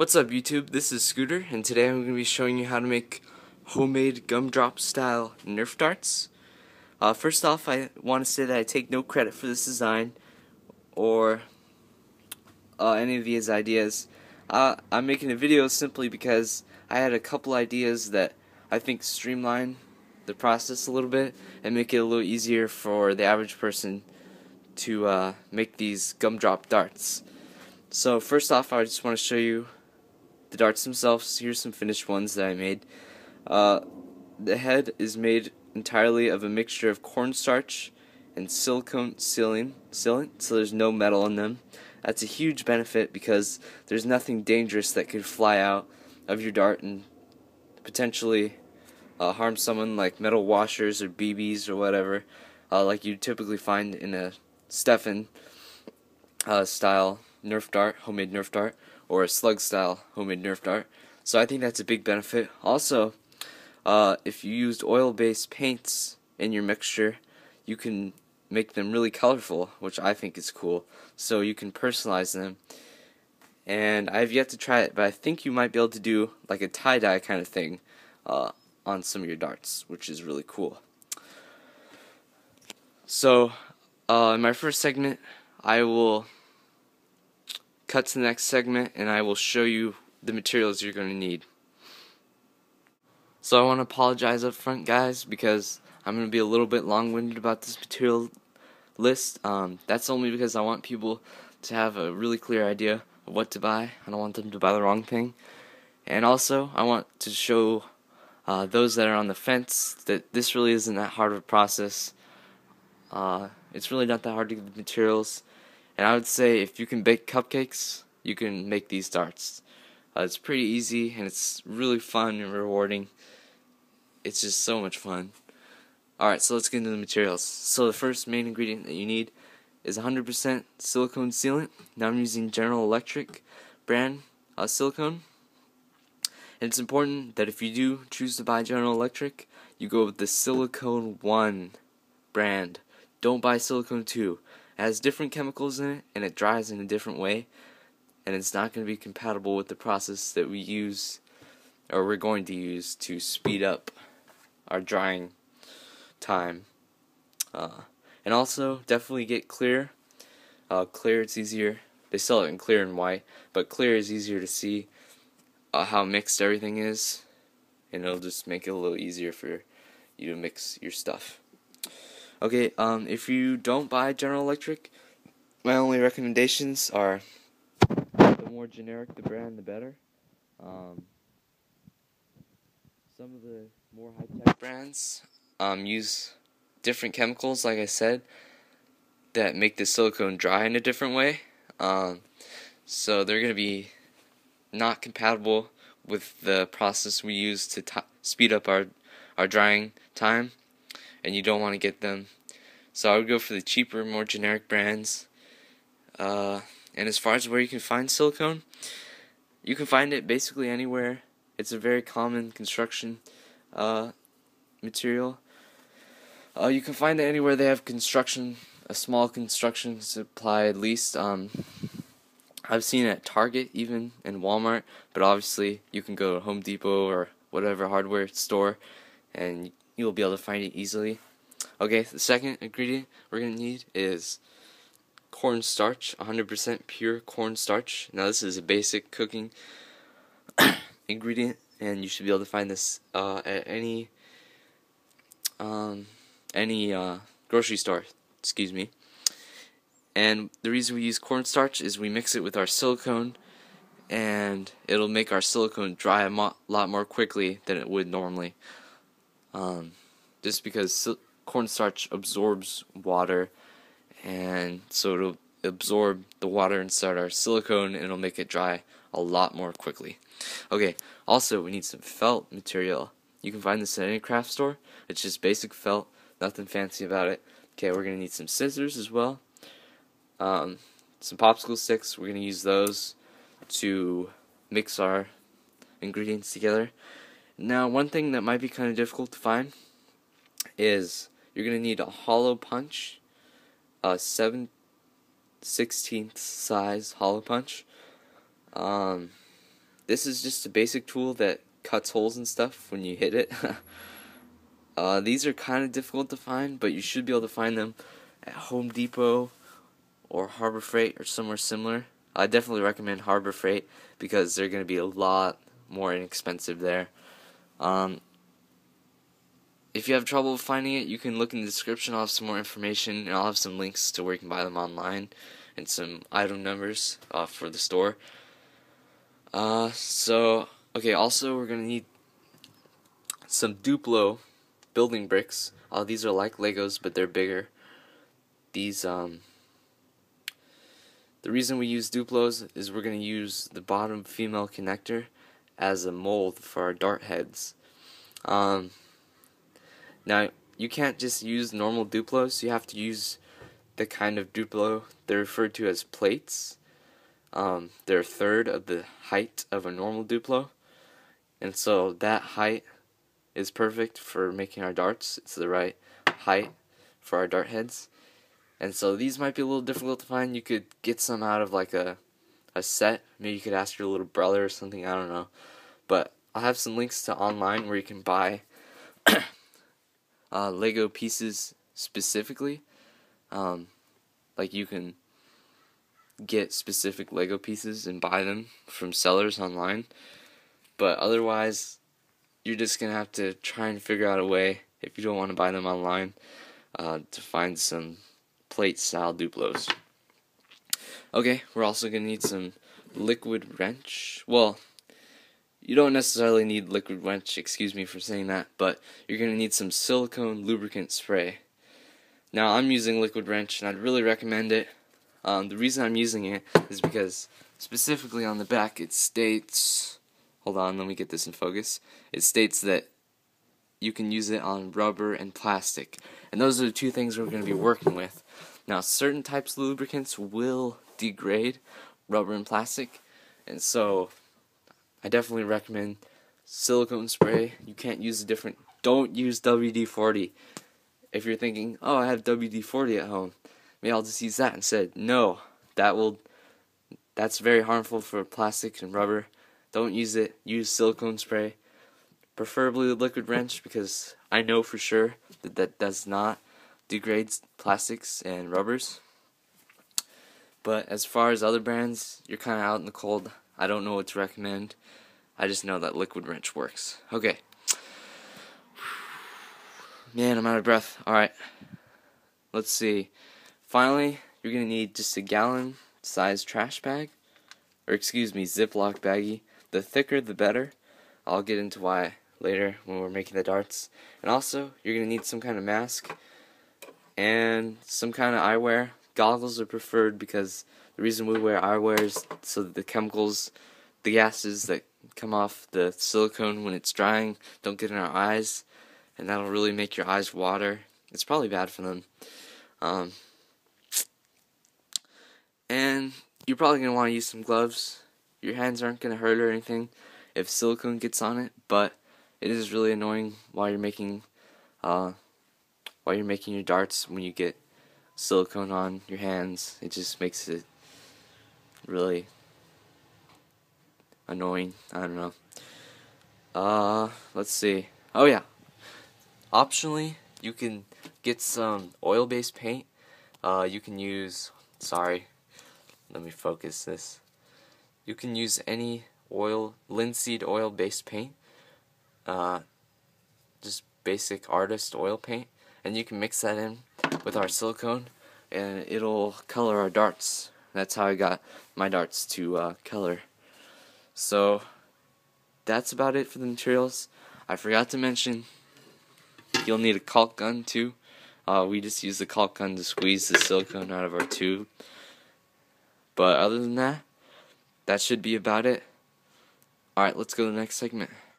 What's up YouTube, this is Scooter, and today I'm going to be showing you how to make homemade Gumdrop style Nerf darts. First off, I want to say that I take no credit for this design or any of these ideas. I'm making a video simply because I had a couple ideas that I think streamline the process a little bit and make it a little easier for the average person to make these Gumdrop darts. So first off, I just want to show you the darts themselves. Here's some finished ones that I made. The head is made entirely of a mixture of cornstarch and silicone sealant, so there's no metal in them. That's a huge benefit because there's nothing dangerous that could fly out of your dart and potentially harm someone, like metal washers or BBs or whatever, like you typically find in a Stefan style Nerf dart, homemade Nerf dart, or a slug style homemade Nerf dart. So I think that's a big benefit. Also, if you used oil-based paints in your mixture, you can make them really colorful, which I think is cool. So you can personalize them. And I have yet to try it, but I think you might be able to do like a tie-dye kind of thing on some of your darts, which is really cool. So in my first segment, I will cut to the next segment and I will show you the materials you're going to need. So I want to apologize up front, guys, because I'm going to be a little bit long-winded about this material list. That's only because I want people to have a really clear idea of what to buy. I don't want them to buy the wrong thing. And also, I want to show those that are on the fence that this really isn't that hard of a process. It's really not that hard to get the materials. And I would say if you can bake cupcakes, you can make these darts. It's pretty easy and it's really fun and rewarding. It's just so much fun. Alright, so let's get into the materials. So the first main ingredient that you need is 100% silicone sealant. Now I'm using General Electric brand silicone. And it's important that if you do choose to buy General Electric, you go with the Silicone 1 brand. Don't buy Silicone 2. It has different chemicals in it, and it dries in a different way, and it's not going to be compatible with the process that we use, or we're going to use, to speed up our drying time. And also, definitely get clear. Clear, it's easier. They sell it in clear and white, but clear is easier to see how mixed everything is, and it'll just make it a little easier for you to mix your stuff. Okay, if you don't buy General Electric, my only recommendations are the more generic the brand, the better. Some of the more high-tech brands use different chemicals, like I said, that make the silicone dry in a different way. So they're going to be not compatible with the process we use to speed up our drying time. And you don't want to get them. So I would go for the cheaper, more generic brands. And as far as where you can find silicone, you can find it basically anywhere. It's a very common construction material. You can find it anywhere they have a small construction supply at least. I've seen it at Target, even, and Walmart, but obviously you can go to Home Depot or whatever hardware store and you'll be able to find it easily. Okay, the second ingredient we're going to need is cornstarch, 100% pure cornstarch. Now this is a basic cooking ingredient, and you should be able to find this at any grocery store. Excuse me. And the reason we use cornstarch is we mix it with our silicone, and it'll make our silicone dry a lot more quickly than it would normally. Just because cornstarch absorbs water, and so it'll absorb the water inside our silicone and it'll make it dry a lot more quickly. Okay, also we need some felt material. You can find this at any craft store. It's just basic felt, nothing fancy about it. Okay, we're going to need some scissors as well. Some popsicle sticks, we're going to use those to mix our ingredients together. Now, one thing that might be kind of difficult to find is you're going to need a hollow punch, a 7/16 size hollow punch. this is just a basic tool that cuts holes and stuff when you hit it. These are kind of difficult to find, but you should be able to find them at Home Depot or Harbor Freight or somewhere similar. I definitely recommend Harbor Freight because they're going to be a lot more inexpensive there. If you have trouble finding it, you can look in the description. I'll have some more information, and I'll have some links to where you can buy them online and some item numbers for the store. Okay, also we're going to need some Duplo building bricks. These are like Legos, but they're bigger. These, the reason we use Duplos is we're going to use the bottom female connector as a mold for our dart heads. Now, you can't just use normal Duplos. You have to use the kind of Duplo they're referred to as plates. They're a third of the height of a normal Duplo. And so that height is perfect for making our darts. It's the right height for our dart heads. And so these might be a little difficult to find. You could get some out of like a set. Maybe you could ask your little brother or something. I don't know. But I'll have some links to online where you can buy Lego pieces specifically. Like you can get specific Lego pieces and buy them from sellers online. But otherwise, you're just going to have to try and figure out a way, if you don't want to buy them online, to find some plate-style Duplos. Okay, we're also going to need some liquid wrench. Well, you don't necessarily need liquid wrench, excuse me for saying that, but you're going to need some silicone lubricant spray. Now, I'm using liquid wrench, and I'd really recommend it. The reason I'm using it is because, specifically on the back, it states... Hold on, let me get this in focus. It states that you can use it on rubber and plastic. And those are the two things we're going to be working with. Now, certain types of lubricants will degrade rubber and plastic. And so, I definitely recommend silicone spray. You can't use a different... Don't use WD-40. If you're thinking, oh, I have WD-40 at home, maybe I'll just use that instead. No, that's very harmful for plastic and rubber. Don't use it. Use silicone spray. Preferably with liquid wrench, because I know for sure that does not degrade plastics and rubbers. But as far as other brands, you're kind of out in the cold. I don't know what to recommend. I just know that liquid wrench works. Okay. Man, I'm out of breath. Alright. Let's see. Finally, you're going to need just a gallon size trash bag. Or excuse me, Ziploc baggie. The thicker the better. I'll get into why later when we're making the darts. And also, you're going to need some kind of mask and some kind of eyewear. Goggles are preferred because the reason we wear eyewear is so that the chemicals, the gases that come off the silicone when it's drying don't get in our eyes, and that'll really make your eyes water. It's probably bad for them. And you're probably going to want to use some gloves. Your hands aren't going to hurt or anything if silicone gets on it, but it is really annoying while you're making your darts when you get silicone on your hands. It just makes it really annoying. I don't know. Let's see. Oh yeah. Optionally, you can get some oil-based paint. You can use, sorry, let me focus this. You can use any linseed oil-based paint. Just basic artist oil paint. And you can mix that in with our silicone, and it'll color our darts. That's how I got my darts to color. So, that's about it for the materials. I forgot to mention, you'll need a caulk gun too. We just use the caulk gun to squeeze the silicone out of our tube. But other than that, that should be about it. Alright, let's go to the next segment.